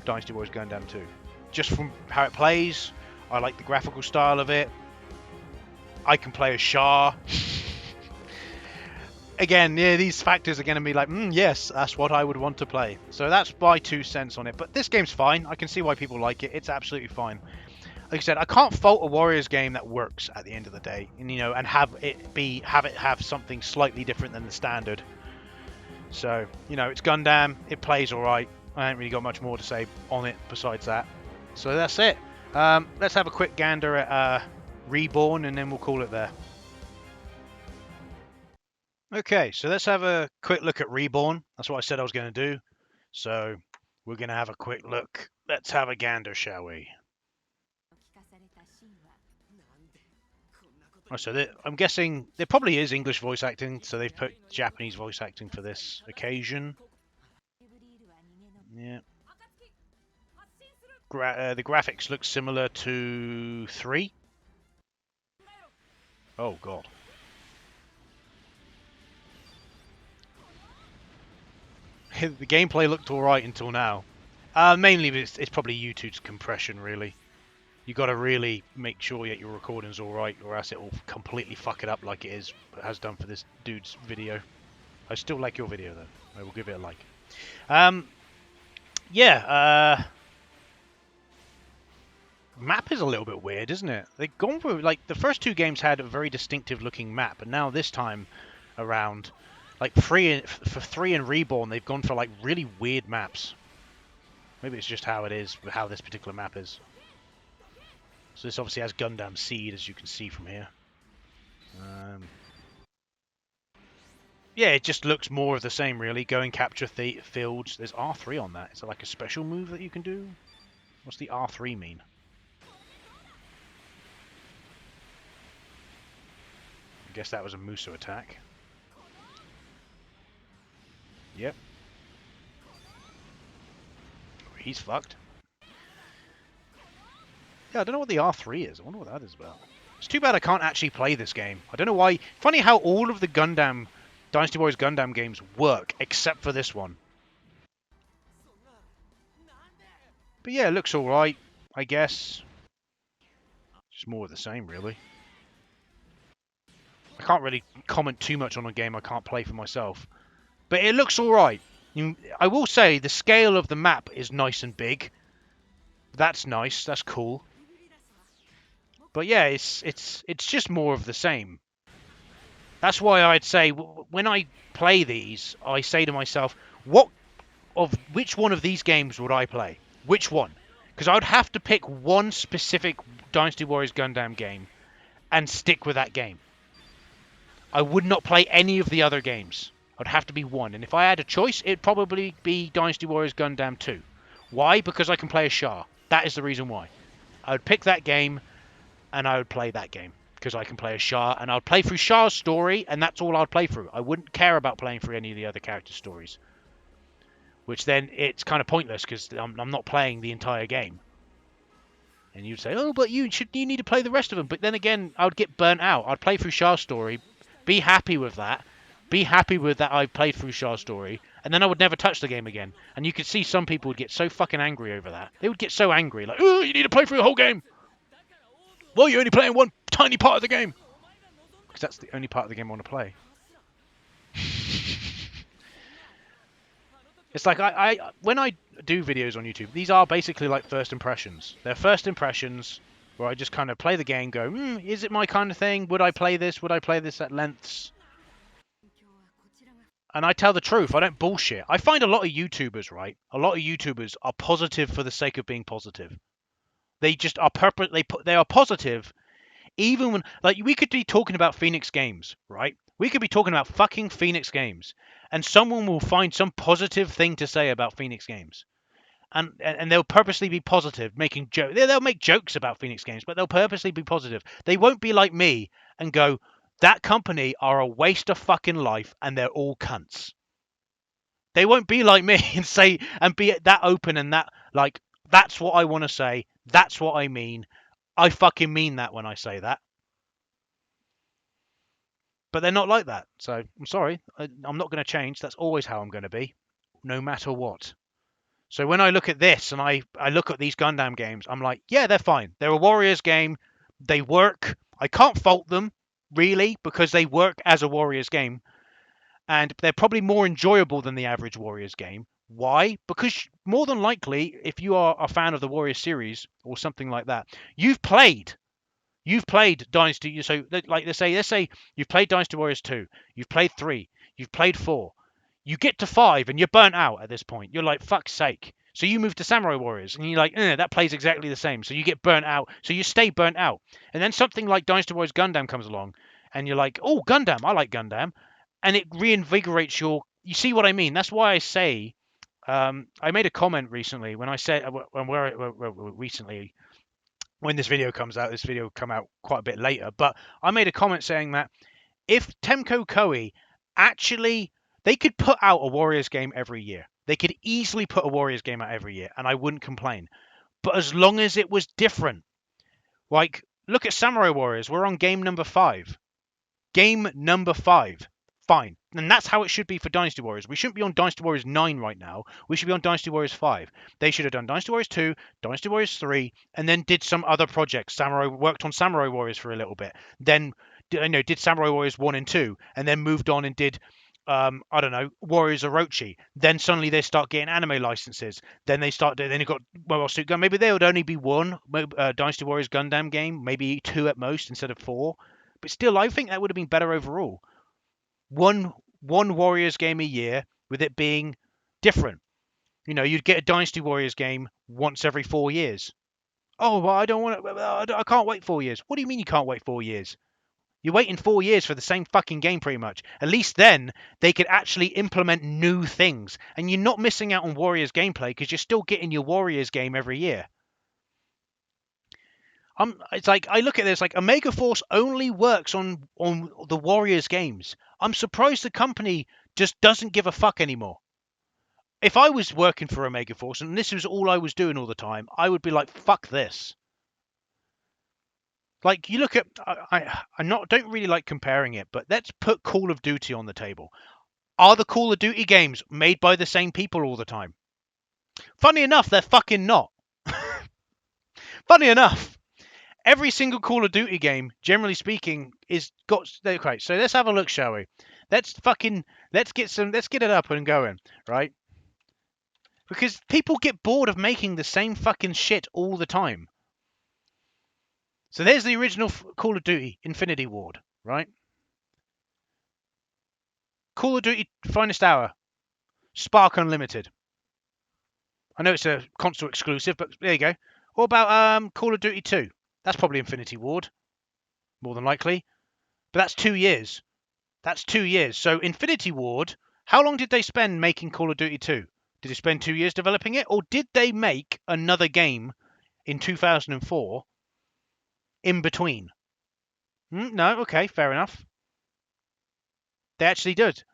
Dynasty Warriors Gundam 2. Just from how it plays, I like the graphical style of it. I can play as Shah. Again, yeah, these factors are going to be like, yes, that's what I would want to play. So that's my 2 cents on it. But this game's fine. I can see why people like it. It's absolutely fine. Like I said, I can't fault a Warriors game that works at the end of the day, and and have it have something slightly different than the standard. So it's Gundam. It plays all right. I ain't really got much more to say on it besides that. So that's it. Let's have a quick gander at Reborn, and then we'll call it there. Okay, so let's have a quick look at Reborn. That's what I said I was going to do. So we're going to have a quick look. Let's have a gander, shall we? Oh, so I'm guessing there probably is English voice acting, so they've put Japanese voice acting for this occasion. Yeah. The graphics look similar to 3. Oh, God. The gameplay looked alright until now. Mainly it's probably YouTube's compression, really. You got to really make sure that your recording's alright, or else it will completely fuck it up like it has done for this dude's video. I still like your video, though. I will give it a like. Map is a little bit weird, isn't it? They've gone for, like, the first 2 games had a very distinctive looking map, and now this time around, like, for 3 and Reborn, they've gone for, like, really weird maps. Maybe it's just how it is, how this particular map is. So this obviously has Gundam Seed, as you can see from here. Yeah, it just looks more of the same, really. Go and capture fields. There's R3 on that. Is it like a special move that you can do? What's the R3 mean? I guess that was a Muso attack. Yep. He's fucked. Yeah, I don't know what the R3 is. I wonder what that is about. It's too bad I can't actually play this game. I don't know why. Funny how all of the Dynasty Warriors Gundam games work, except for this one. But yeah, it looks alright, I guess. Just more of the same, really. I can't really comment too much on a game I can't play for myself. But it looks alright. I will say the scale of the map is nice and big. That's nice. That's cool. But yeah, it's just more of the same. That's why I'd say when I play these, I say to myself, which one of these games would I play? Which one? Because I would have to pick one specific Dynasty Warriors Gundam game and stick with that game. I would not play any of the other games. I'd have to be one. And if I had a choice, it'd probably be Dynasty Warriors Gundam 2. Why? Because I can play as Shah. That is the reason why. I would pick that game, and I would play that game. Because I can play as Shah, and I'd play through Shah's story, and that's all I'd play through. I wouldn't care about playing through any of the other character stories. Which then, it's kind of pointless, because I'm not playing the entire game. And you'd say, oh, but you need to play the rest of them. But then again, I would get burnt out. I'd play through Shah's story, be happy with that. Be happy with that I've played through Shah's story, and then I would never touch the game again. And you could see some people would get so fucking angry over that. They would get so angry, like, oh, you need to play through the whole game. Well, you're only playing one tiny part of the game. Because that's the only part of the game I want to play. It's like when I do videos on YouTube, these are basically like first impressions. They're first impressions where I just kind of play the game, go, is it my kind of thing? Would I play this? Would I play this at lengths? And I tell the truth. I don't bullshit. I find a lot of YouTubers, right? A lot of YouTubers are positive for the sake of being positive. They just are they are positive even when, like, we could be talking about Phoenix Games, right? We could be talking about fucking Phoenix Games, and someone will find some positive thing to say about Phoenix Games, and they'll purposely be positive, making jokes. They'll make jokes about Phoenix Games, but they'll purposely be positive. They won't be like me and go, that company are a waste of fucking life, and they're all cunts. They won't be like me and say and be that open and that like that's what I want to say. That's what I mean. I fucking mean that when I say that. But they're not like that. So I'm sorry. I'm not going to change. That's always how I'm going to be, no matter what. So when I look at this and I look at these Gundam games, I'm like, yeah, they're fine. They're a Warriors game. They work. I can't fault them, really, because they work as a Warriors game. And they're probably more enjoyable than the average Warriors game. Why? Because more than likely, if you are a fan of the Warriors series or something like that, you've played Dynasty. So, like, let's say you've played Dynasty Warriors 2, you've played 3, you've played 4. You get to 5 and you're burnt out at this point. You're like, fuck's sake. So you move to Samurai Warriors and you're like, that plays exactly the same. So you get burnt out. So you stay burnt out. And then something like Dynasty Warriors Gundam comes along and you're like, oh, Gundam, I like Gundam. And it reinvigorates you see what I mean? That's why I say, I made a comment recently when I said, recently, when this video comes out, this video will come out quite a bit later, but I made a comment saying that if Temco Koei actually, they could put out a Warriors game every year. They could easily put a Warriors game out every year, and I wouldn't complain. But as long as it was different, like, look at Samurai Warriors. We're on game number 5. Game number 5. Fine. And that's how it should be for Dynasty Warriors. We shouldn't be on Dynasty Warriors 9 right now. We should be on Dynasty Warriors 5. They should have done Dynasty Warriors 2, Dynasty Warriors 3, and then did some other projects. Worked on Samurai Warriors for a little bit. Then did Samurai Warriors 1 and 2, and then moved on and did I don't know, Warriors Orochi. Then suddenly they start getting anime licenses. Then you got Mobile Suit Gun. Maybe there would only be one Dynasty Warriors Gundam game, maybe 2 at most instead of 4. But still, I think that would have been better overall. One Warriors game a year with it being different. You'd get a Dynasty Warriors game once every 4 years. Oh, well, I don't want to. I can't wait 4 years. What do you mean you can't wait 4 years? You're waiting 4 years for the same fucking game, pretty much. At least then they could actually implement new things, and you're not missing out on Warriors gameplay because you're still getting your Warriors game every year. It's like I look at this like Omega Force only works on the Warriors games. I'm surprised the company just doesn't give a fuck anymore. If I was working for Omega Force and this was all I was doing all the time, I would be like, fuck this. Like, you look at, don't really like comparing it, but let's put Call of Duty on the table. Are the Call of Duty games made by the same people all the time? Funny enough, they're fucking not. Funny enough. Every single Call of Duty game, generally speaking, okay. So let's have a look, shall we? Let's get it up and going, right? Because people get bored of making the same fucking shit all the time. So there's the original Call of Duty, Infinity Ward, right? Call of Duty Finest Hour, Spark Unlimited. I know it's a console exclusive, but there you go. What about Call of Duty 2? That's probably Infinity Ward, more than likely. But that's 2 years. That's 2 years. So Infinity Ward, how long did they spend making Call of Duty 2? Did they spend 2 years developing it? Or did they make another game in 2004 in between? No, okay, fair enough. They actually did.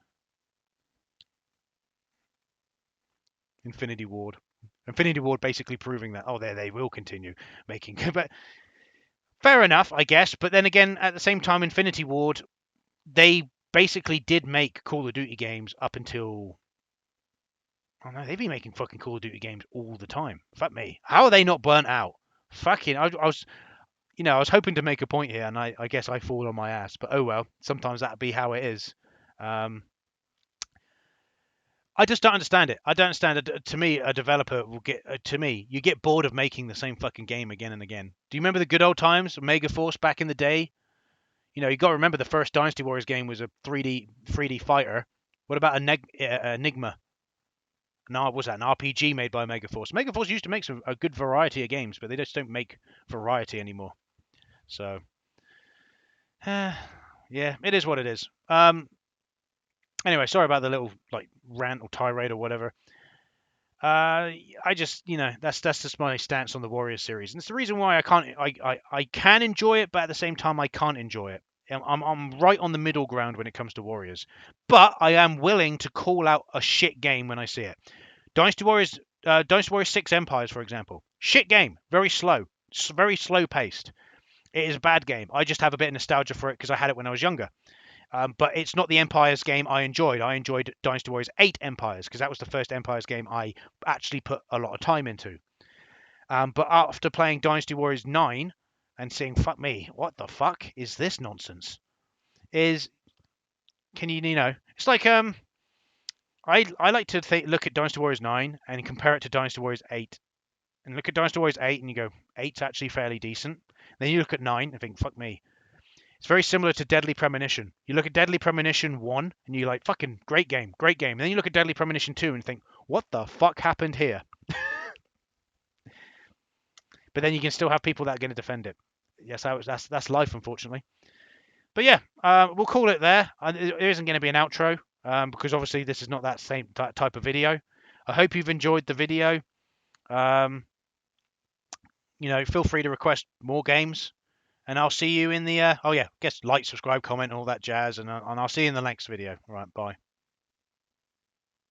Infinity Ward basically proving that, they will continue making. But fair enough, I guess. But then again, at the same time, Infinity Ward, they basically did make Call of Duty games up until... Oh no, they've been making fucking Call of Duty games all the time. Fuck me. How are they not burnt out? Fucking, I was hoping to make a point here, and I guess I fall on my ass. But oh well, sometimes that'd be how it is. I just don't understand it. I don't understand it. To me, a developer will get. To me, you get bored of making the same fucking game again and again. Do you remember the good old times, Mega Force back in the day? You know, you got to remember the first Dynasty Warriors game was a 3D fighter. What about Enigma? No, was that an RPG made by Megaforce? Megaforce used to make a good variety of games, but they just don't make variety anymore. So, yeah, it is what it is. Anyway, sorry about the little like rant or tirade or whatever. I just, that's just my stance on the Warriors series, and it's the reason why I can enjoy it, but at the same time I can't enjoy it. I'm right on the middle ground when it comes to Warriors, but I am willing to call out a shit game when I see it. Dynasty Warriors 6 Empires, for example, shit game, very slow, very slow paced. It is a bad game. I just have a bit of nostalgia for it because I had it when I was younger. But it's not the Empires game I enjoyed. I enjoyed Dynasty Warriors 8 Empires because that was the first Empires game I actually put a lot of time into. But after playing Dynasty Warriors 9 and seeing, fuck me, what the fuck is this nonsense? It's like I like to look at Dynasty Warriors 9 and compare it to Dynasty Warriors 8, and look at Dynasty Warriors 8 and you go, 8's actually fairly decent. Then you look at 9 and think, fuck me. It's very similar to Deadly Premonition. You look at Deadly Premonition 1 and you're like, fucking great game, great game. And then you look at Deadly Premonition 2 and think, what the fuck happened here? But then you can still have people that are going to defend it. Yes, that's life, unfortunately. But yeah, we'll call it there. There isn't going to be an outro because obviously this is not that same type of video. I hope you've enjoyed the video. Feel free to request more games. And I'll see you in the, like, subscribe, comment, and all that jazz. And I'll see you in the next video. All right, bye.